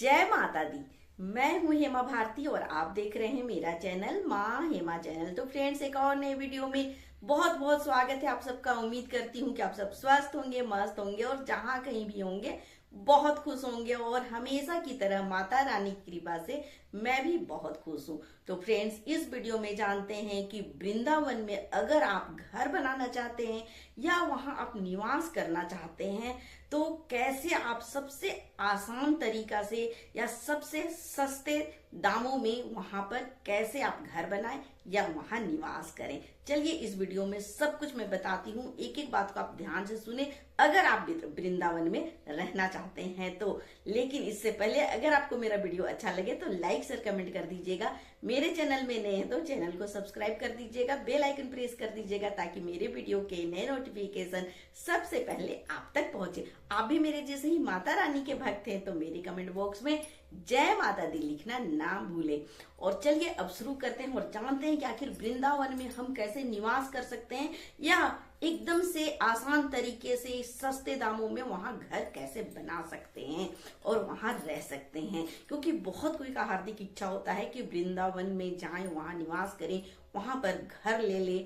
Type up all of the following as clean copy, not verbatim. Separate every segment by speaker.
Speaker 1: जय माता दी। मैं हूं हेमा भारती और आप देख रहे हैं मेरा चैनल माँ हेमा चैनल। तो फ्रेंड्स, एक और नए वीडियो में बहुत बहुत स्वागत है आप सबका। उम्मीद करती हूँ कि आप सब स्वस्थ होंगे, मस्त होंगे और जहाँ कहीं भी होंगे बहुत खुश होंगे। और हमेशा की तरह माता रानी की कृपा से मैं भी बहुत खुश हूँ। तो फ्रेंड्स, इस वीडियो में जानते हैं कि वृंदावन में अगर आप घर बनाना चाहते हैं या वहां आप निवास करना चाहते हैं तो कैसे आप सबसे आसान तरीका से या सबसे सस्ते दामों में वहां पर कैसे आप घर बनाएं या वहां निवास करें। चलिए इस वीडियो में सब कुछ मैं बताती हूँ। एक एक बात को आप ध्यान से सुने अगर आप वृंदावन में रहना चाहते हैं तो। लेकिन इससे पहले अगर आपको मेरा वीडियो अच्छा लगे तो लाइक शेयर कमेंट कर दीजिएगा। मेरे चैनल में नए हैं तो चैनल को सब्सक्राइब कर दीजिएगा, बेल आइकन प्रेस कर दीजिएगा ताकि मेरे वीडियो के नए नोटिफिकेशन सबसे पहले आप तक पहुंचे। आप भी मेरे जैसे ही माता रानी के भक्त हैं तो मेरे कमेंट बॉक्स में जय माता दी लिखना ना भूले। और चलिए अब शुरू करते हैं और जानते हैं कि आखिर वृंदावन में हम कैसे निवास कर सकते हैं या एकदम से आसान तरीके से सस्ते दामों में वहां घर कैसे बना सकते हैं और वहां रह सकते हैं। क्योंकि बहुत कोई का हार्दिक इच्छा होता है कि वृंदावन में जाएं, वहां निवास करें, वहां पर घर ले ले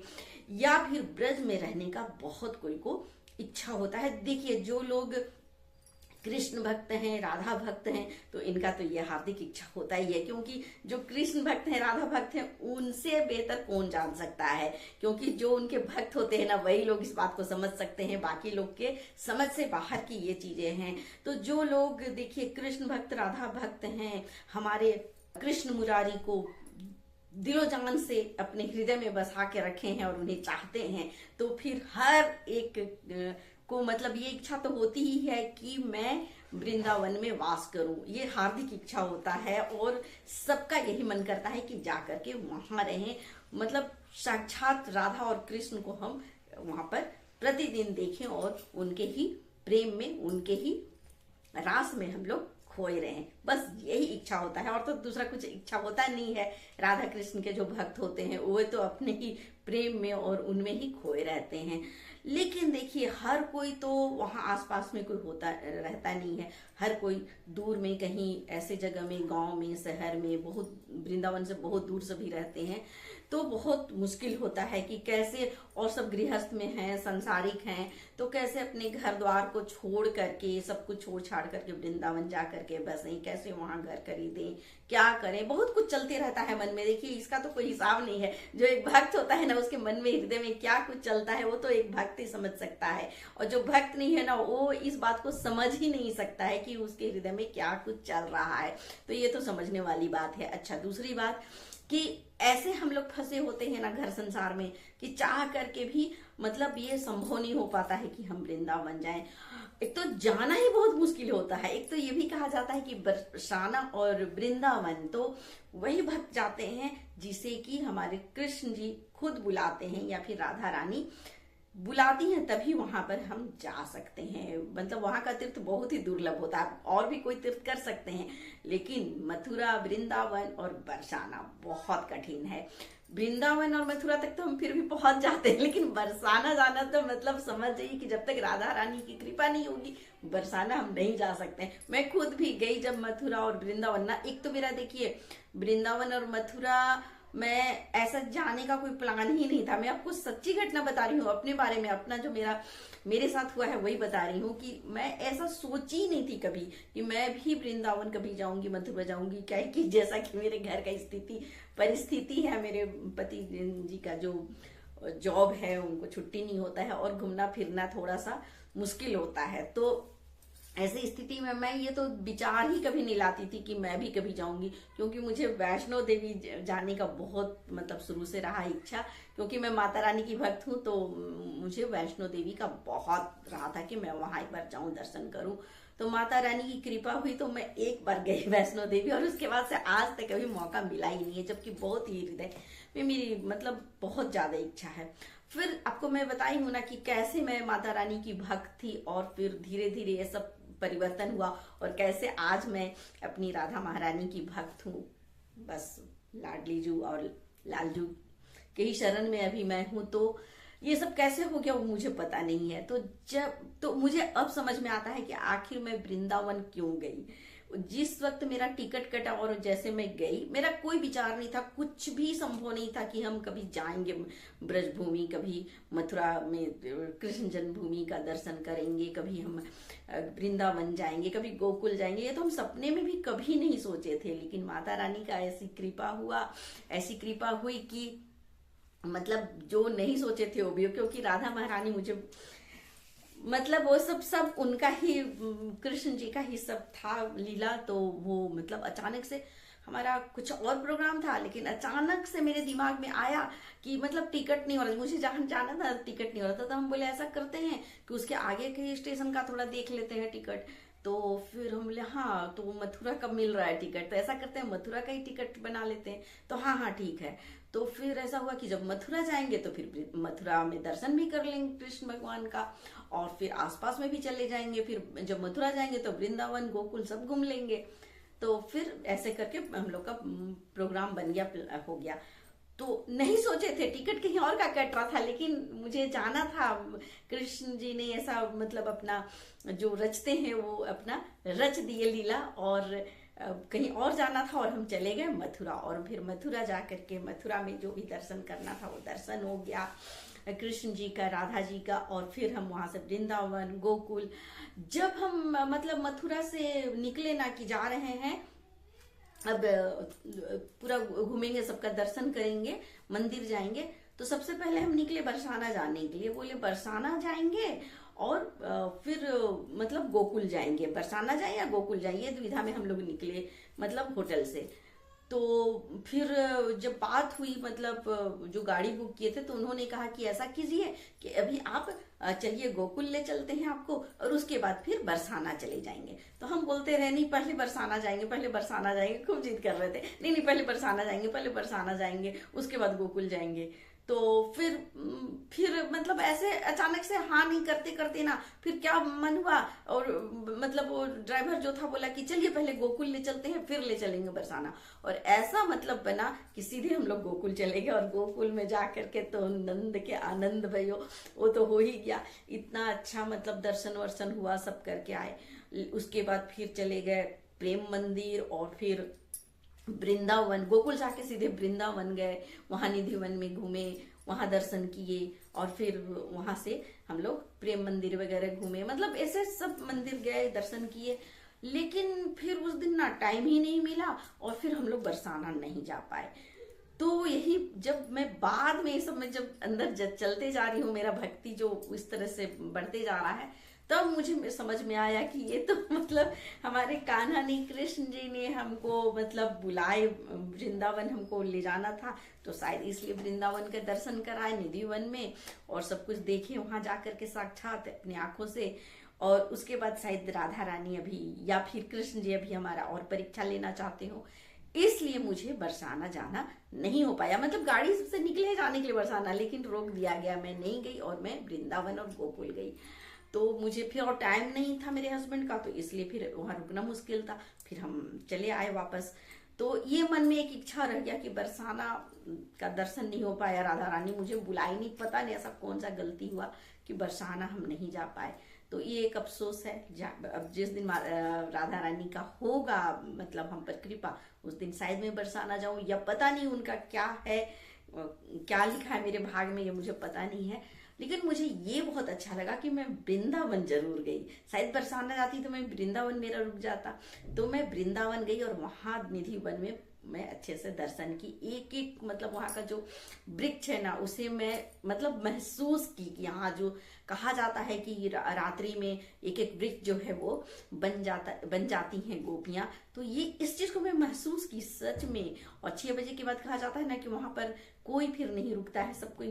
Speaker 1: या फिर ब्रज में रहने का बहुत कोई को इच्छा होता है। देखिए, जो लोग कृष्ण भक्त हैं, राधा भक्त हैं तो इनका तो यह हार्दिक इच्छा होता ही है। क्योंकि जो कृष्ण भक्त हैं, राधा भक्त हैं, उनसे बेहतर कौन जान सकता है। क्योंकि जो उनके भक्त होते हैं ना, वही लोग इस बात को समझ सकते हैं। बाकी लोग के समझ से बाहर की ये चीजें हैं। तो जो लोग देखिए कृष्ण भक्त, राधा भक्त हैं, हमारे कृष्ण मुरारी को दिलो जान से अपने हृदय में बसा के रखे हैं और उन्हें चाहते हैं, तो फिर हर एक को मतलब ये इच्छा तो होती ही है कि मैं वृंदावन में वास करूं। ये हार्दिक इच्छा होता है और सबका यही मन करता है कि जाकर के वहां रहें। मतलब साक्षात राधा और कृष्ण को हम वहां पर प्रतिदिन देखें और उनके ही प्रेम में, उनके ही रास में हम लोग खोए रहे। बस यही इच्छा होता है और तो दूसरा कुछ इच्छा होता नहीं है। राधा कृष्ण के जो भक्त होते हैं वो तो अपने ही प्रेम में और उनमें ही खोए रहते हैं। लेकिन देखिए, हर कोई तो वहां आसपास में कोई होता रहता नहीं है। हर कोई दूर में कहीं ऐसे जगह में, गांव में, शहर में, बहुत वृंदावन से बहुत दूर से भी रहते हैं। तो बहुत मुश्किल होता है कि कैसे, और सब गृहस्थ में हैं, संसारिक हैं, तो कैसे अपने घर द्वार को छोड़ करके, सब कुछ छोड़ छाड़ करके वृंदावन जा करके बसें, कैसे वहां घर खरीदें, क्या करें। बहुत कुछ चलते रहता है मन में। देखिए, इसका तो कोई हिसाब नहीं है। जो एक भक्त होता है ना, उसके मन में, हृदय में क्या कुछ चलता है वो तो एक भक्त ही समझ सकता है। और जो भक्त नहीं है ना, वो इस बात को समझ ही नहीं सकता है कि उसके हृदय में क्या कुछ चल रहा है। तो ये तो समझने वाली बात है। अच्छा, दूसरी बात कि ऐसे हम लोग फंसे होते हैं ना घर संसार में कि चाह करके भी मतलब ये संभव नहीं हो पाता है कि हम वृंदावन जाएं। एक तो जाना ही बहुत मुश्किल होता है। एक तो ये भी कहा जाता है कि बरसाना और वृंदावन तो वही भक्त जाते हैं जिसे कि हमारे कृष्ण जी खुद बुलाते हैं या फिर राधा रानी बुलाती हैं, तभी वहां पर हम जा सकते हैं। मतलब वहां का तीर्थ बहुत ही दुर्लभ होता है। और भी कोई तीर्थ कर सकते हैं लेकिन मथुरा, वृंदावन और बरसाना बहुत कठिन है। वृंदावन और मथुरा तक तो हम फिर भी पहुंच जाते हैं, लेकिन बरसाना जाना तो मतलब समझ जाइए कि जब तक राधा रानी की कृपा नहीं होगी बरसाना हम नहीं जा सकते। मैं खुद भी गई जब मथुरा और वृंदावन ना। एक तो मेरा देखिए वृंदावन और मथुरा मैं ऐसा जाने का कोई प्लान ही नहीं था। मैं आपको सच्ची घटना बता रही हूँ अपने बारे में। अपना जो मेरे साथ हुआ है वही बता रही हूँ कि मैं ऐसा सोची ही नहीं थी कभी कि मैं भी वृंदावन कभी जाऊंगी, मथुरा जाऊंगी। क्या है कि जैसा कि मेरे घर का परिस्थिति है, मेरे पति जी का जो जॉब है उनको छुट्टी नहीं होता है और घूमना फिरना थोड़ा सा मुश्किल होता है। तो ऐसी स्थिति में मैं ये तो विचार ही कभी नहीं लाती थी कि मैं भी कभी जाऊंगी। क्योंकि मुझे वैष्णो देवी जाने का बहुत मतलब शुरू से रहा इच्छा। क्योंकि मैं माता रानी की भक्त हूँ तो मुझे वैष्णो देवी का बहुत रहा था कि मैं वहां एक बार जाऊं, दर्शन करूं। तो माता रानी की कृपा हुई तो मैं एक बार गई वैष्णो देवी और उसके बाद से आज तक कभी मौका मिला ही नहीं है। जबकि बहुत ही हृदय में मेरी मतलब बहुत ज्यादा इच्छा है। फिर आपको मैं बताई हूँ ना कि कैसे मैं माता रानी की भक्त थी और फिर धीरे धीरे ये सब परिवर्तन हुआ और कैसे आज मैं अपनी राधा महारानी की भक्त हूँ। बस लाडली जू और लालजू के ही शरण में अभी मैं हूँ। तो ये सब कैसे हो गया वो मुझे पता नहीं है। तो मुझे अब समझ में आता है कि आखिर मैं वृंदावन क्यों गई। जिस वक्त मेरा टिकट कटा और जैसे मैं गई, मेरा कोई विचार नहीं था, कुछ भी संभव नहीं था कि हम कभी जाएंगे ब्रजभूमि, कभी मथुरा में कृष्ण जन्मभूमि का दर्शन करेंगे, कभी हम वृंदावन जाएंगे, कभी गोकुल जाएंगे। ये तो हम सपने में भी कभी नहीं सोचे थे। लेकिन माता रानी का ऐसी कृपा हुआ, ऐसी कृपा हुई कि मतलब जो नहीं सोचे थे वो भी, क्योंकि राधा महारानी मुझे मतलब वो सब उनका ही, कृष्ण जी का ही सब था लीला। तो वो मतलब अचानक से हमारा कुछ और प्रोग्राम था, लेकिन अचानक से मेरे दिमाग में आया कि मतलब टिकट नहीं हो रहा था, मुझे जहाँ जाना था टिकट नहीं हो रहा था। तो हम बोले ऐसा करते हैं कि उसके आगे के स्टेशन का थोड़ा देख लेते हैं टिकट। तो फिर हम बोले हाँ, तो मथुरा कब मिल रहा है टिकट, तो ऐसा करते हैं मथुरा का ही टिकट बना लेते हैं। तो हाँ हाँ ठीक है। तो फिर ऐसा हुआ कि जब मथुरा जाएंगे तो फिर मथुरा में दर्शन भी कर लेंगे कृष्ण भगवान का, और फिर आसपास में भी चले जाएंगे। फिर जब मथुरा जाएंगे तो वृंदावन गोकुल सब घूम लेंगे। तो फिर ऐसे करके हम लोग का प्रोग्राम बन गया, हो गया। तो नहीं सोचे थे, टिकट कहीं और का कट रहा था, लेकिन मुझे जाना था। कृष्ण जी ने ऐसा मतलब अपना जो रचते हैं वो अपना रच दिए लीला, और कहीं और जाना था और हम चले गए मथुरा। और फिर मथुरा जा करके मथुरा में जो भी दर्शन करना था वो दर्शन हो गया कृष्ण जी का, राधा जी का। और फिर हम वहां से वृंदावन गोकुल, जब हम मतलब मथुरा से निकले ना कि जा रहे हैं अब पूरा घूमेंगे, सबका दर्शन करेंगे, मंदिर जाएंगे, तो सबसे पहले हम निकले बरसाना जाने के लिए। बोले बरसाना जाएंगे और फिर मतलब गोकुल जाएंगे, बरसाना जाए या गोकुल जाए, ये दुविधा में हम लोग निकले मतलब होटल से। तो फिर जब बात हुई मतलब जो गाड़ी बुक किए थे, तो उन्होंने कहा कि ऐसा कीजिए कि अभी आप चलिए गोकुल ले चलते हैं आपको, और उसके बाद फिर बरसाना चले जाएंगे। तो हम बोलते रहे नहीं पहले बरसाना जाएंगे, पहले बरसाना जाएंगे, खूब जिद कर रहे थे, नहीं नहीं पहले बरसाना जाएंगे, पहले बरसाना जाएंगे, उसके बाद गोकुल जाएंगे। तो फिर मतलब ऐसे अचानक से हाँ नहीं करते करते ना, फिर क्या मन हुआ, और मतलब वो ड्राइवर जो था बोला कि चलिए पहले गोकुल ले चलते हैं फिर ले चलेंगे बरसाना। और ऐसा मतलब बना कि सीधे हम लोग गोकुल चले गए। और गोकुल में जा करके तो नंद के आनंद भयो, वो तो हो ही गया। इतना अच्छा मतलब दर्शन वर्शन हुआ, सब करके आए। उसके बाद फिर चले गए प्रेम मंदिर, और फिर वृंदावन, गोकुल जाके सीधे वृंदावन गए, वहां निधि वन में घूमे, वहां दर्शन किए, और फिर वहां से हम लोग प्रेम मंदिर वगैरह घूमे, मतलब ऐसे सब मंदिर गए, दर्शन किए। लेकिन फिर उस दिन ना टाइम ही नहीं मिला, और फिर हम लोग बरसाना नहीं जा पाए। तो यही जब मैं बाद में सब में जब अंदर चलते जा रही हूँ, मेरा भक्ति जो इस तरह से बढ़ते जा रहा है, तब मुझे समझ में आया कि ये तो मतलब हमारे कान्हा ने, कृष्ण जी ने हमको मतलब बुलाए, वृंदावन हमको ले जाना था, तो शायद इसलिए वृंदावन के दर्शन कराए निधि वन में, और सब कुछ देखे वहां जाकर के साक्षात अपनी आंखों से। और उसके बाद शायद राधा रानी अभी या फिर कृष्ण जी अभी हमारा और परीक्षा लेना चाहते हो, इसलिए मुझे बरसाना जाना नहीं हो पाया। मतलब गाड़ी से निकले जाने के लिए बरसाना, लेकिन रोक दिया गया, मैं नहीं गई, और मैं वृंदावन और गोकुल गई। तो मुझे फिर और टाइम नहीं था मेरे हस्बैंड का, तो इसलिए फिर वहां रुकना मुश्किल था, फिर हम चले आए वापस। तो ये मन में एक इच्छा रह गया कि बरसाना का दर्शन नहीं हो पाया, राधा रानी मुझे बुलाई नहीं, पता नहीं ऐसा कौन सा गलती हुआ कि बरसाना हम नहीं जा पाए। तो ये एक अफसोस है। अब जिस दिन राधा रानी का होगा मतलब हम पर कृपा, उस दिन शायद मैं बरसाना जाऊं, या पता नहीं उनका क्या है, क्या लिखा है मेरे भाग में, ये मुझे पता नहीं है। लेकिन मुझे ये बहुत अच्छा लगा कि मैं वृंदावन जरूर गई। शायद बरसाना जाती तो मैं वृंदावन मेरा रुक जाता, तो मैं वृंदावन गई, और वहां निधि वन में मैं अच्छे से दर्शन की। एक एक मतलब वहां का जो वृक्ष है ना, उसे मैं मतलब महसूस की कि यहाँ जो कहा जाता है कि रात्रि में एक एक वृक्ष जो है वो बन जाती हैं गोपियां, तो ये इस चीज को मैं महसूस की सच में। और 6 बजे के बाद कहा जाता है ना कि वहां पर कोई फिर नहीं रुकता है, सब कोई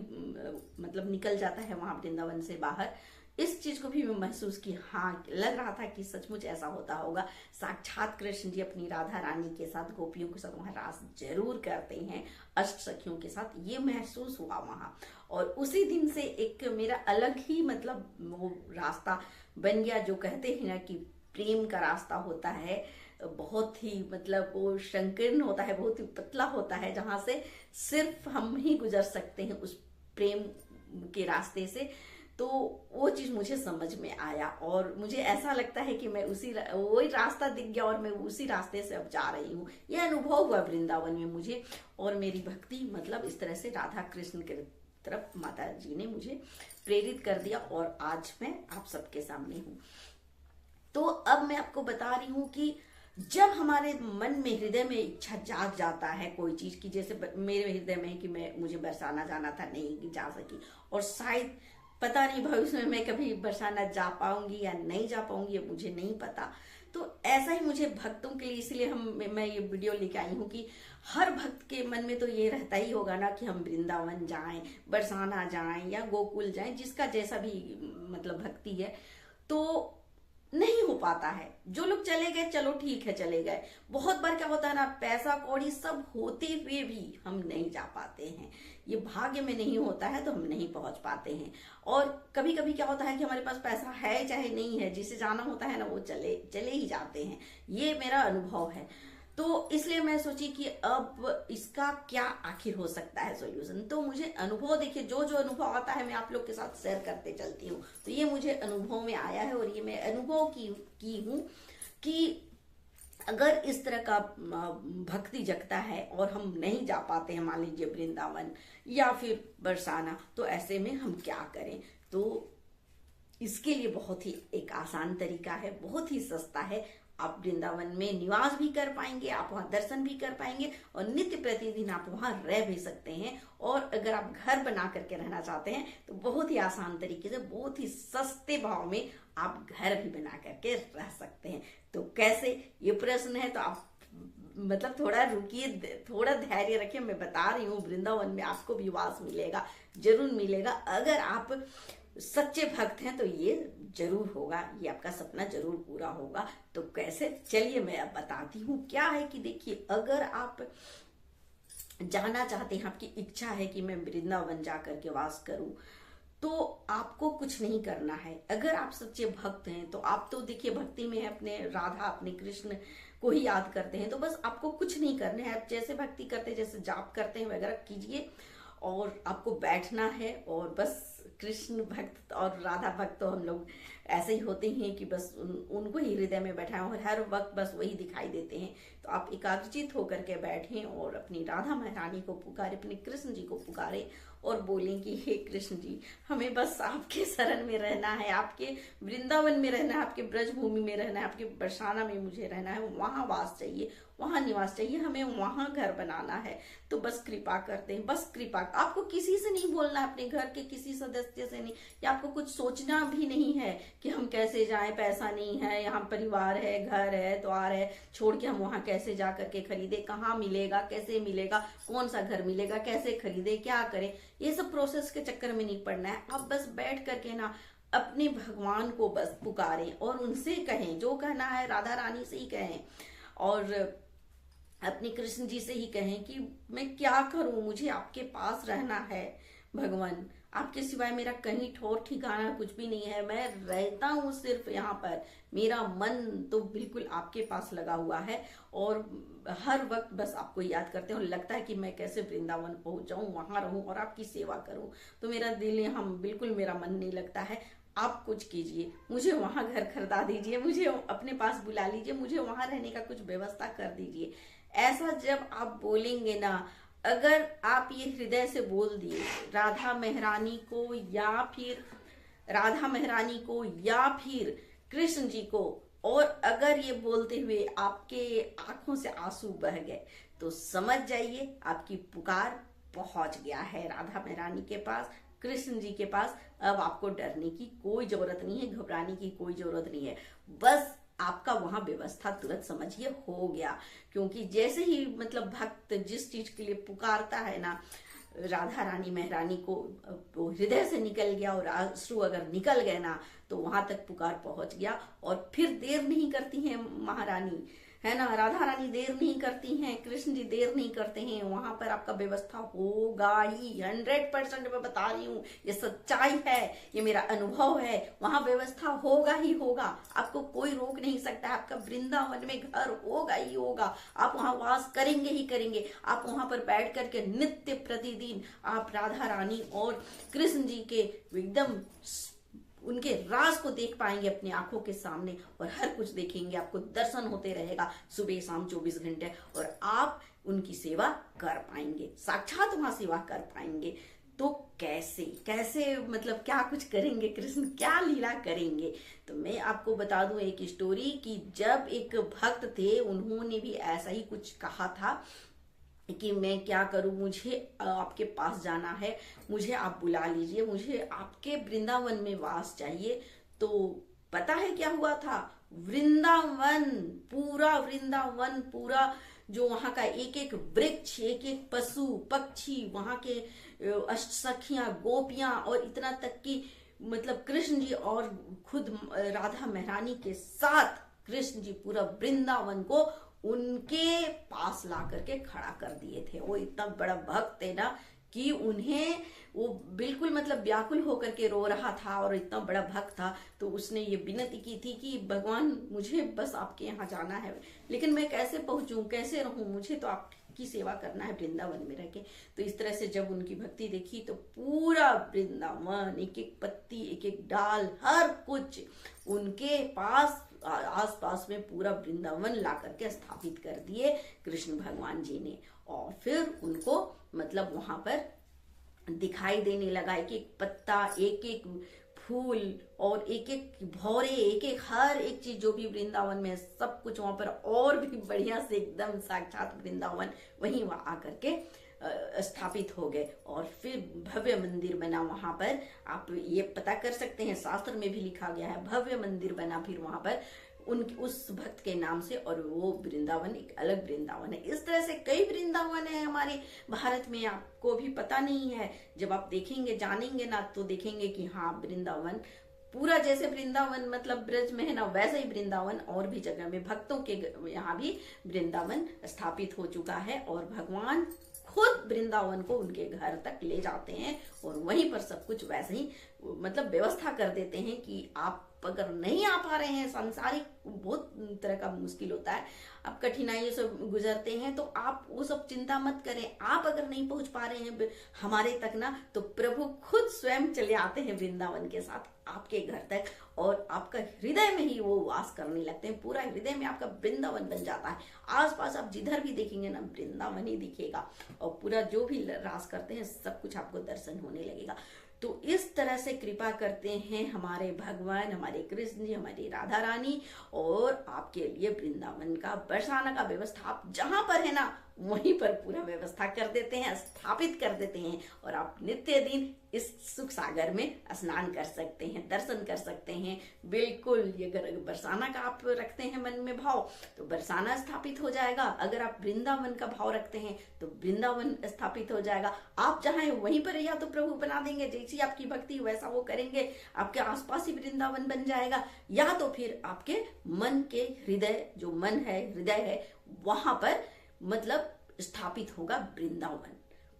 Speaker 1: मतलब निकल जाता है वहां वृंदावन से बाहर। इस चीज को भी मैं महसूस की, हाँ लग रहा था कि सचमुच ऐसा होता होगा। साक्षात कृष्ण जी अपनी राधा रानी के साथ, गोपियों के साथ वहां रास जरूर करते हैं, अष्ट सखियों के साथ, ये महसूस हुआ वहां। और उसी दिन से एक मेरा अलग ही मतलब वो रास्ता बन गया, जो कहते हैं ना कि प्रेम का रास्ता होता है, बहुत ही मतलब वो संकीर्ण होता है, बहुत ही पतला होता है, जहां से सिर्फ हम ही गुजर सकते हैं उस प्रेम के रास्ते से। तो वो चीज मुझे समझ में आया और मुझे ऐसा लगता है कि मैं वही रास्ता दिख गया और मैं उसी रास्ते से अब जा रही हूँ। यह अनुभव हुआ वृंदावन में मुझे, और मेरी भक्ति मतलब इस तरह से राधा कृष्ण के तरफ माता जी ने मुझे प्रेरित कर दिया और आज मैं आप सबके सामने हूँ। तो अब मैं आपको बता रही हूँ कि जब हमारे मन में, हृदय में इच्छा जाग जाता है कोई चीज की, जैसे मेरे हृदय में है कि मुझे बरसाना जाना था, नहीं जा सकी, और शायद पता नहीं भविष्य में मैं कभी बरसाना जा पाऊंगी या नहीं जा पाऊंगी, ये मुझे नहीं पता। तो ऐसा ही मुझे भक्तों के लिए, इसलिए मैं ये वीडियो लेके आई हूँ कि हर भक्त के मन में तो ये रहता ही होगा ना कि हम वृंदावन जाएं, बरसाना जाएं या गोकुल जाएं, जिसका जैसा भी मतलब भक्ति है। तो नहीं हो पाता है। जो लोग चले गए चलो ठीक है, चले गए। बहुत बार क्या होता है ना, पैसा कौड़ी सब होते हुए भी हम नहीं जा पाते हैं। ये भाग्य में नहीं होता है तो हम नहीं पहुंच पाते हैं। और कभी कभी क्या होता है कि हमारे पास पैसा है चाहे नहीं है, जिसे जाना होता है ना वो चले ही जाते हैं। ये मेरा अनुभव है। तो इसलिए मैं सोची कि अब इसका क्या आखिर हो सकता है सॉल्यूशन। तो मुझे अनुभव, देखिए जो अनुभव आता है मैं आप लोग के साथ शेयर करते चलती हूँ। तो ये मुझे अनुभव में आया है और ये मैं अनुभव की हूँ कि अगर इस तरह का भक्ति जगता है और हम नहीं जा पाते हैं, मान लीजिए वृंदावन या फिर बरसाना, तो ऐसे में हम क्या करें। तो इसके लिए बहुत ही एक आसान तरीका है, बहुत ही सस्ता है। आप वृंदावन में निवास भी कर पाएंगे, आप वहां दर्शन भी कर पाएंगे और नित्य प्रतिदिन आप वहां रह भी सकते हैं। और अगर आप घर बना करके रहना चाहते हैं तो बहुत ही आसान तरीके से, बहुत ही सस्ते भाव में आप घर भी बना करके रह सकते हैं। तो कैसे, ये प्रश्न है तो आप मतलब थोड़ा रुकिए, थोड़ा धैर्य रखिए। मैं बता रही हूँ वृंदावन में आपको भी वास मिलेगा, जरूर मिलेगा। अगर आप सच्चे भक्त हैं तो ये जरूर होगा, ये आपका सपना जरूर पूरा होगा। तो कैसे, चलिए मैं अब बताती हूँ। क्या है कि देखिए, अगर आप जाना चाहते हैं, आपकी इच्छा है कि मैं वृंदावन जाकर के वास करूं, तो आपको कुछ नहीं करना है। अगर आप सच्चे भक्त हैं तो आप तो देखिए भक्ति में अपने राधा, अपने कृष्ण को ही याद करते हैं। तो बस आपको कुछ नहीं करना है। आप जैसे भक्ति करते हैं, जैसे जाप करते हैं वगैरह कीजिए और आपको बैठना है और बस कृष्ण भक्त और राधा भक्त तो हम लोग ऐसे ही होते हैं कि बस उनको ही हृदय में बैठाएं और हर वक्त बस वही दिखाई देते हैं। तो आप एकाग्रचित होकर के बैठें और अपनी राधा महारानी को पुकारे, अपने कृष्ण जी को पुकारे और बोलें कि हे कृष्ण जी, हमें बस आपके शरण में रहना है, आपके वृंदावन में रहना है, आपके ब्रजभूमि में रहना है, आपके बरसाना में मुझे रहना है, वहां वास चाहिए, वहां निवास चाहिए, हमें वहां घर बनाना है। तो बस कृपा करते हैं, बस कृपा। आपको किसी से नहीं बोलना है, अपने घर के किसी सदस्य से नहीं, या आपको कुछ सोचना भी नहीं है कि हम कैसे जाएं, पैसा नहीं है, यहाँ परिवार है, घर है, द्वार है, छोड़ के हम वहां कैसे जा करके खरीदे, कहाँ मिलेगा, कैसे मिलेगा, कौन सा घर मिलेगा, कैसे खरीदे, क्या करें, ये सब प्रोसेस के चक्कर में नहीं पड़ना है। आप बस बैठ करके ना अपने भगवान को बस पुकारें और उनसे कहें, जो कहना है राधा रानी से ही कहें और अपने कृष्ण जी से ही कहें कि मैं क्या करूं, मुझे आपके पास रहना है भगवान, आपके सिवाय मेरा कहीं ठौर ठिकाना कुछ भी नहीं है, मैं रहता हूँ सिर्फ यहाँ पर, मेरा मन तो बिल्कुल आपके पास लगा हुआ है और हर वक्त बस आपको याद करते हैं और लगता है कि मैं कैसे वृंदावन पहुंच जाऊं, वहां रहूं और आपकी सेवा करूं। तो मेरा दिल यहाँ बिल्कुल, मेरा मन नहीं लगता है। आप कुछ कीजिए, मुझे वहां घर खरीदा दीजिए, मुझे अपने पास बुला लीजिए, मुझे वहां रहने का कुछ व्यवस्था कर दीजिए। ऐसा जब आप बोलेंगे ना, अगर आप ये हृदय से बोल दिए राधा महारानी को या फिर कृष्ण जी को, और अगर ये बोलते हुए आपके आंखों से आंसू बह गए, तो समझ जाइए आपकी पुकार पहुंच गया है राधा महारानी के पास, कृष्ण जी के पास। अब आपको डरने की कोई जरूरत नहीं है, घबराने की कोई जरूरत नहीं है। बस आपका वहां व्यवस्था तुरंत समझिए हो गया। क्योंकि जैसे ही मतलब भक्त जिस चीज के लिए पुकारता है ना, राधा रानी महारानी को वो हृदय से निकल गया और अश्रु अगर निकल गए ना, तो वहां तक पुकार पहुंच गया। और फिर देर नहीं करती हैं महारानी, है ना। राधा रानी देर नहीं करती हैं, कृष्ण जी देर नहीं करते हैं, वहां पर आपका व्यवस्था होगा ही। 100% मैं बता रही हूँ, ये सच्चाई है, ये मेरा अनुभव है। वहां व्यवस्था होगा ही होगा, आपको कोई रोक नहीं सकता। आपका वृंदावन में घर होगा ही होगा, आप वहां वास करेंगे ही करेंगे। आप वहां पर बैठ करके नित्य प्रतिदिन आप राधा रानी और कृष्ण जी के एकदम उनके राज को देख पाएंगे अपनी आंखों के सामने, और हर कुछ देखेंगे, आपको दर्शन होते रहेगा सुबह शाम 24 घंटे, और आप उनकी सेवा कर पाएंगे, साक्षात वहां सेवा कर पाएंगे। तो कैसे कैसे मतलब क्या कुछ करेंगे कृष्ण, क्या लीला करेंगे? तो मैं आपको बता दूं एक स्टोरी कि जब एक भक्त थे, उन्होंने भी ऐसा ही कुछ कहा था कि मैं क्या करूं, मुझे आपके पास जाना है, मुझे आप बुला लीजिए, मुझे आपके वृंदावन में वास चाहिए। तो पता है क्या हुआ था? वृंदावन पूरा जो वहां का एक एक वृक्ष, एक एक पशु पक्षी, वहां के अष्ट सखियां गोपियां, और इतना तक कि मतलब कृष्ण जी और खुद राधा महारानी के साथ कृष्ण जी पूरा वृंदावन को उनके पास ला करके खड़ा कर दिए थे। वो इतना बड़ा भक्त है ना कि उन्हें वो बिल्कुल मतलब व्याकुल होकर के रो रहा था, और इतना बड़ा भक्त था। तो उसने ये विनती की थी कि भगवान मुझे बस आपके यहाँ जाना है, लेकिन मैं कैसे पहुंचूं, कैसे रहूं, मुझे तो आपकी सेवा करना है वृंदावन में रह के। तो इस तरह से जब उनकी भक्ति देखी तो पूरा वृंदावन, एक एक पत्ती, एक एक डाल, हर कुछ उनके पास आस पास में पूरा वृंदावन ला करके स्थापित कर दिए कृष्ण भगवान जी ने। और फिर उनको मतलब वहां पर दिखाई देने लगा एक एक पत्ता, एक एक फूल, और एक एक भौरे, एक एक हर एक चीज जो भी वृंदावन में सब कुछ वहां पर और भी बढ़िया से एकदम साक्षात वृंदावन वहीं वहां आकर के स्थापित हो गए। और फिर भव्य मंदिर बना वहां पर। आप ये पता कर सकते हैं, शास्त्र में भी लिखा गया है, भव्य मंदिर बना फिर वहां पर उस भक्त के नाम से, और वो वृंदावन एक अलग वृंदावन है। इस तरह से कई वृंदावन है हमारे भारत में, आपको भी पता नहीं है। जब आप देखेंगे जानेंगे ना तो देखेंगे कि हाँ, वृंदावन पूरा जैसे वृंदावन मतलब ब्रज में है ना, वैसे ही वृंदावन और भी जगह में भक्तों के यहाँ भी वृंदावन स्थापित हो चुका है। और भगवान खुद वृंदावन को उनके घर तक ले जाते हैं, और वहीं पर सब कुछ वैसे ही मतलब व्यवस्था कर देते हैं कि आप अगर नहीं आ पा रहे हैं, सांसारिक बहुत तरह का मुश्किल होता है, आप कठिनाइयों से गुजरते हैं, तो आप वो सब चिंता मत करें। आप अगर नहीं पहुंच पा रहे हैं हमारे तक ना, तो प्रभु खुद स्वयं चले आते हैं वृंदावन के साथ आपके घर तक, और आपका हृदय में ही वो वास करने लगते हैं। पूरा हृदय में आपका वृंदावन बन जाता है। आसपास आप जिधर भी देखेंगे ना, वृंदावन ही दिखेगा, और पूरा जो भी रास करते हैं सब कुछ आपको दर्शन होने लगेगा। तो इस तरह से कृपा करते हैं हमारे भगवान, हमारे कृष्ण जी, हमारी राधा रानी, और आपके लिए वृंदावन का बरसाना का व्यवस्था आप जहां पर है ना वहीं पर पूरा व्यवस्था कर देते हैं, स्थापित कर देते हैं, और आप नित्य दिन इस सुख सागर में स्नान कर सकते हैं, दर्शन कर सकते हैं। बिल्कुल, ये अगर बरसाना का आप रखते हैं मन में भाव तो बरसाना स्थापित हो जाएगा। अगर आप वृंदावन का भाव रखते हैं तो वृंदावन स्थापित हो जाएगा। आप जहां वहीं पर या तो प्रभु बना देंगे, जैसी आपकी भक्ति वैसा वो करेंगे, आपके आसपास ही वृंदावन बन जाएगा। या तो फिर आपके मन के हृदय, जो मन है, हृदय है, वहां पर मतलब स्थापित होगा वृंदावन,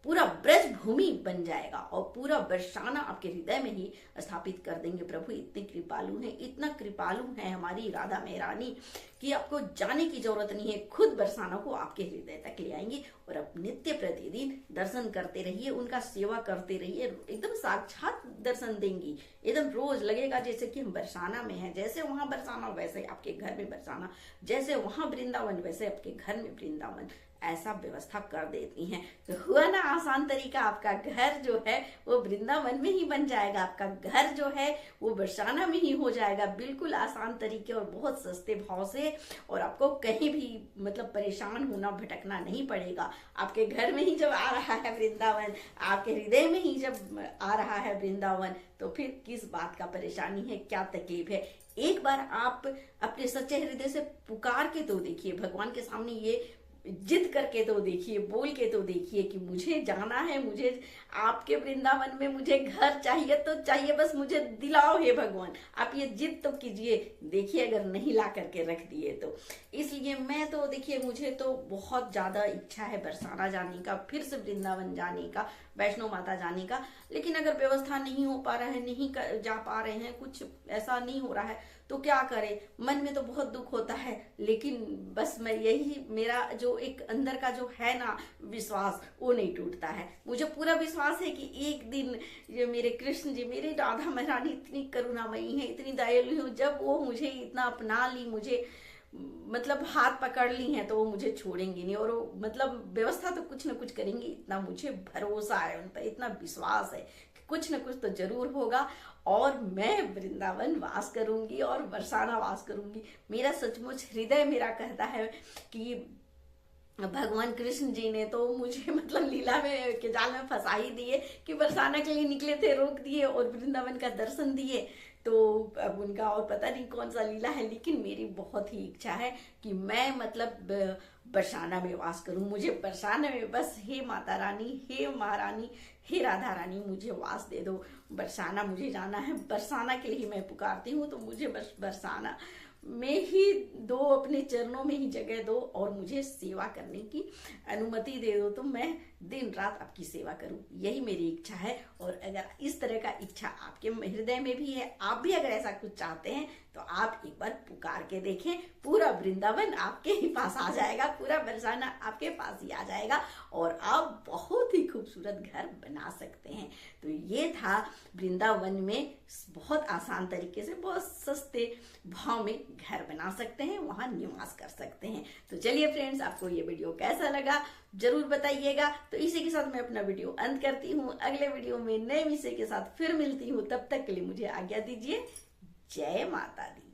Speaker 1: पूरा ब्रज भूमि बन जाएगा, और पूरा बरसाना आपके हृदय में ही स्थापित कर देंगे। प्रभु इतने कृपालु हैं, इतना कृपालु है हमारी राधा महारानी कि आपको जाने की जरूरत नहीं है, खुद बरसाना को आपके हृदय तक ले आएंगी, और आप नित्य प्रतिदिन दर्शन करते रहिए, उनका सेवा करते रहिए, एकदम साक्षात दर्शन देंगी। एकदम रोज लगेगा जैसे कि हम बरसाना में हैं, जैसे वहां बरसाना वैसे आपके घर में बरसाना, जैसे वहां वृंदावन वैसे आपके घर में वृंदावन, ऐसा व्यवस्था कर देती हैं। तो हुआ ना आसान तरीका, आपका घर जो है वो वृंदावन में ही बन जाएगा, आपका घर जो है वो बरसाना में ही हो जाएगा, बिल्कुल आसान तरीके और बहुत सस्ते भाव से। और आपको कहीं भी मतलब परेशान होना, भटकना नहीं पड़ेगा। आपके घर में ही जब आ रहा है वृंदावन, आपके हृदय में ही जब आ रहा है वृंदावन, तो फिर किस बात का परेशानी है, क्या तकलीफ है। एक बार आप अपने सच्चे हृदय से पुकार के तो देखिए, भगवान के सामने ये जिद करके तो देखिए, बोल के तो देखिए कि मुझे जाना है, मुझे आपके वृंदावन में मुझे घर चाहिए तो चाहिए, बस मुझे दिलाओ हे भगवान। आप ये जिद तो कीजिए, देखिए अगर नहीं ला करके रख दिए तो। इसलिए मैं तो देखिए, मुझे तो बहुत ज्यादा इच्छा है बरसाना जाने का, फिर से वृंदावन जाने का, वैष्णो माता जाने का। लेकिन अगर व्यवस्था नहीं हो पा रहा है, नहीं जा पा रहे हैं, कुछ ऐसा नहीं हो रहा है, तो क्या करें। मन में तो बहुत दुख होता है, लेकिन बस मैं यही, मेरा जो एक अंदर का जो है ना विश्वास, वो नहीं टूटता है। मुझे पूरा विश्वास है कि एक दिन ये मेरे कृष्ण जी, मेरी राधा महारानी इतनी करुणामयी है, इतनी दयालु है, जब वो मुझे इतना अपना ली, मुझे मतलब हाथ पकड़ ली हैं, तो वो मुझे छोड़ेंगी नहीं। और वो मतलब व्यवस्था तो कुछ ना कुछ करेंगी, इतना मुझे भरोसा है उन पर, इतना विश्वास है कि कुछ ना कुछ तो जरूर होगा। और मैं वृंदावन वास करूंगी और बरसाना वास करूंगी। मेरा सचमुच हृदय मेरा कहता है कि भगवान कृष्ण जी ने तो मुझे मतलब लीला में के जाल में फंसा ही दिए कि बरसाना के लिए निकले थे, रोक दिए और वृंदावन का दर्शन दिए। तो अब उनका और पता नहीं कौन सा लीला है, लेकिन मेरी बहुत ही इच्छा है कि मैं मतलब बरसाना में वास करूं। मुझे बरसाना में बस, हे माता रानी, हे महारानी, हे राधा रानी, मुझे वास दे दो। बरसाना मुझे जाना है, बरसाना के लिए मैं पुकारती हूँ। तो मुझे बस बरसाना में ही दो, अपने चरणों में ही जगह दो और मुझे सेवा करने की अनुमति दे दो, तो मैं दिन रात आपकी सेवा करूं। यही मेरी इच्छा है। और अगर इस तरह का इच्छा आपके हृदय में भी है, आप भी अगर ऐसा कुछ चाहते हैं, तो आप एक बार पुकार के देखें, पूरा वृंदावन आपके ही पास आ जाएगा, पूरा बरसाना आपके पास ही आ जाएगा और आप बहुत ही खूबसूरत घर बना सकते हैं। तो ये था वृंदावन में बहुत आसान तरीके से, बहुत सस्ते भाव में घर बना सकते हैं, वहां निवास कर सकते हैं। तो चलिए फ्रेंड्स, आपको ये वीडियो कैसा लगा जरूर बताइएगा। तो इसी के साथ मैं अपना वीडियो अंत करती हूँ। अगले वीडियो में नए विषय के साथ फिर मिलती हूँ। तब तक के लिए मुझे आज्ञा दीजिए। जय माता दी।